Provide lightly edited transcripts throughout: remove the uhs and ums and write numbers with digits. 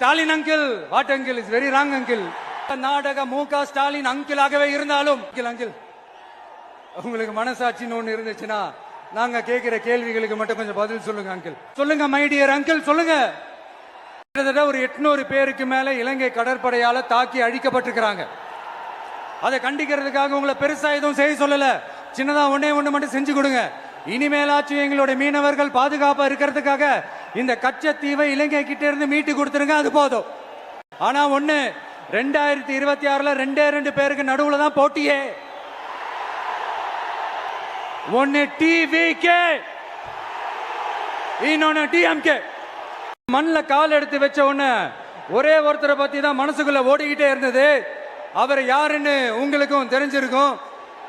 Stalin uncle, what uncle is very wrong uncle. நாடக மு.க. ஸ்டாலின் அங்கிளாகவே இருந்தாலும் uncle உங்களுக்கு மனசாட்சின்னு ஒண்ணு இருந்துச்சுன்னா நாங்க கேட்கிற கேள்விகளுக்கு மட்டும் கொஞ்சம் பதில் சொல்லுங்க அங்கிள். சொல்லுங்க மை டியர் அங்கிள், சொல்லுங்க. கிட்டத்தட்ட ஒரு 800 பேருக்கு மேல இலங்கை கடற்படையால தாக்கி அழிக்கப்பட்டிருக்கிறாங்க. அதை கண்டிக்கிறதுக்காக உங்களை பெருசா எதுவும் செய்ய சொல்லல, சின்னதா ஒண்ணே ஒண்ணு மட்டும் செஞ்சு கொடுங்க. இனிமேலாச்சும் எங்களுடைய மீனவர்கள் பாதுகாப்பா இருக்கிறதுக்காக இந்த கச்சத்தீவை இலங்கை கிட்ட இருந்து மீட்டு கொடுத்துருங்க, அது போதும். ஆனா ஒண்ணு, 2026 2 பேருக்கு நடுவுல தான் போட்டியே. ஒன்னு டிவிகே, இன்னொன்னு டிஎம்கே. மண்ல கால் எடுத்து வச்ச உடனே ஒரே ஒருத்தரை பத்தி தான் மனசுக்குள்ள ஓடிக்கிட்டே இருந்தது. அவர் யாருன்னு உங்களுக்கும் தெரிஞ்சிருக்கும்.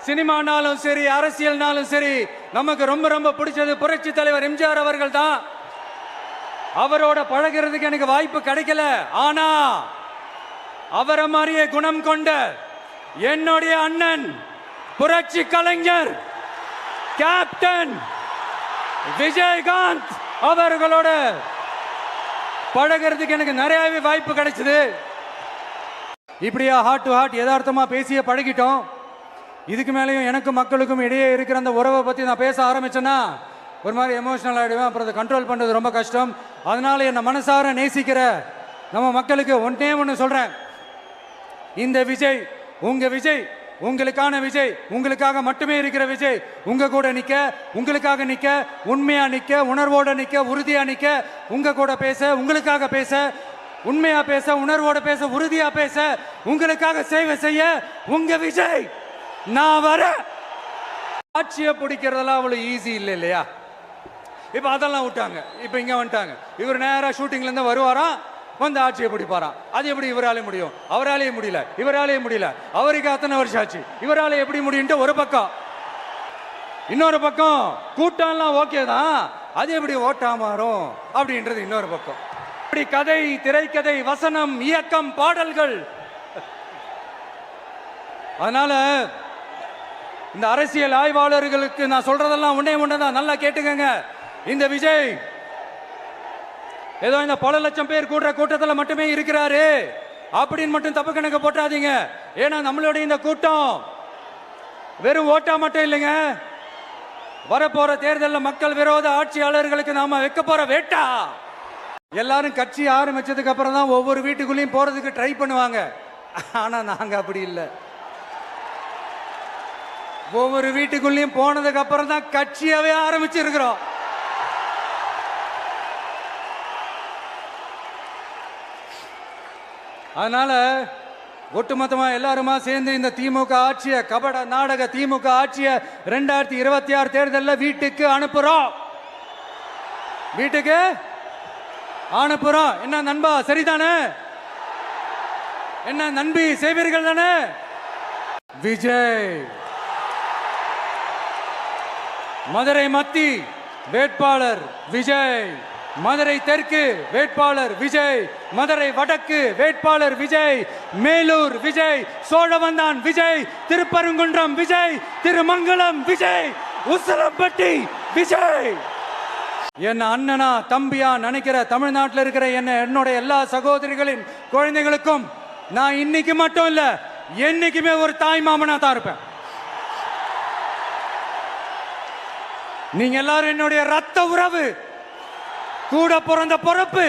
சினிமானாலும் சரி, அரசியல்னாலும் சரி, நமக்கு ரொம்ப ரொம்ப பிடிச்சது புரட்சி தலைவர் எம்ஜிஆர் அவர்கள் தான். அவரோட பழகிறதுக்கு எனக்கு வாய்ப்பு கிடைக்கல. ஆனா அவரை மாதிரியே குணம் கொண்ட என்னுடைய அண்ணன் புரட்சி கலைஞர் கேப்டன் விஜயகாந்த் அவர்களோட பழகிறதுக்கு எனக்கு நிறையவே வாய்ப்பு கிடைச்சது. இப்படியா ஹார்ட் டு ஹார்ட் யதார்த்தமா பேசிய பழகிட்டோம். இதுக்கு மேலேயும் எனக்கும் மக்களுக்கும் இடையே இருக்கிற அந்த உறவை பத்தி நான் பேச ஆரம்பிச்சேன்னா ஒரு மாதிரி எமோஷனல் ஆகிடுவேன். அப்புறம் அதை கண்ட்ரோல் பண்றது ரொம்ப கஷ்டம். அதனால என்னை மனசார நேசிக்கிற நம்ம மக்களுக்கு ஒன்னே ஒன்று சொல்றேன். இந்த விஜய் உங்க விஜய், உங்களுக்கான விஜய், உங்களுக்காக மட்டுமே இருக்கிற விஜய். உங்க கூட நிக்க, உங்களுக்காக நிக்க, உண்மையா நிக்க, உணர்வோட நிக்க, உறுதியா நிக்க, உங்க கூட பேச, உங்களுக்காக பேச, உண்மையா பேச, உணர்வோட பேச, உறுதியா பேச, உங்களுக்காக சேவை செய்ய உங்க விஜய் நான் வர. ஆட்சியை பிடிக்கிறதெல்லாம் அவ்வளவு ஈஸி இல்லை இல்லையா? இப்ப அதெல்லாம் விட்டாங்க, இப்ப இங்க வந்துட்டாங்க. இவர் நேரா ஷூட்டிங்ல இருந்து வருவாராம், வந்து ஆட்சியை பிடிப்பாராம். அது எப்படி இவராலே முடியும்? அவராலே முடியல, இவராலே முடியல. அவருக்கு அத்தனை வருஷம் ஆச்சு, இவராலே எப்படி முடியும்ட்டு ஒரு பக்கம். இன்னொரு பக்கம் கூட்டம்லாம் ஓகே தான், அது எப்படி ஓட்டா மாறும் அப்படின்றது இன்னொரு பக்கம். இப்படி கதை, திரைக்கதை, வசனம், இயக்கம், பாடல்கள். அதனால இந்த அரசியல் ஆய்வாளர்களுக்கு நான் சொல்றதெல்லாம் ஒன்னே ஒண்ணுதான், நல்லா கேட்டுக்கங்க. இந்த விஜய் ஏதோ இந்த பல லட்சம் பேர் கூடுற கூட்டத்தில் மட்டுமே இருக்கிறாரு அப்படின்னு மட்டும் தப்பு கணக்கு போட்டாதீங்க. ஏன்னா நம்மளுடைய இந்த கூட்டம் வெறும் ஓட்டா மட்டும் இல்லைங்க. வரப்போற தேர்தலில் மக்கள் விரோத ஆட்சியாளர்களுக்கு நாம வைக்க போற வேட்டா. எல்லாரும் கட்சி ஆரம்பிச்சதுக்கு அப்புறம் தான் ஒவ்வொரு வீட்டுக்குள்ளேயும் போறதுக்கு ட்ரை பண்ணுவாங்க. ஆனா நாங்க அப்படி இல்லை. ஒவ்வொரு வீட்டுக்குள்ளேயும் போனதுக்கு அப்புறம் தான் கட்சியாவே ஆரம்பிச்சிருக்கிறோம். அதனால ஒட்டுமொத்தமா எல்லாருமா சேர்ந்து இந்த திமுக ஆட்சிய, கபட நாடக திமுக ஆட்சிய 2026 தேர்தலில் வீட்டுக்கு அனுப்புறோம். வீட்டுக்கு அனுப்புறோம். என்ன நண்பா, சரிதானே? என்ன நண்பி, செய்வீர்கள் தானே? விஜய் மதுரை மத்தி வேட்பாளர் விஜய், மதுரை தெற்கு வேட்பாளர் விஜய், மதுரை வடக்கு வேட்பாளர் விஜய், மேலூர் விஜய், சோழவந்தான் விஜய், திருப்பரங்குன்றம் விஜய், திருமங்கலம் விஜய், உசிலம்பட்டி விஜய். என்ன அண்ணனா தம்பியா நினைக்கிற தமிழ்நாட்டில் இருக்கிற என்னுடைய எல்லா சகோதரிகளின் குழந்தைகளுக்கும் நான் இன்னைக்கு மட்டும் இல்ல, என்னைக்குமே ஒரு தாய் மாமனா தான் இருப்பேன். நீங்க எல்லாரும் என்னுடைய ரத்த உறவு, கூட பிறந்த பொறுப்பு.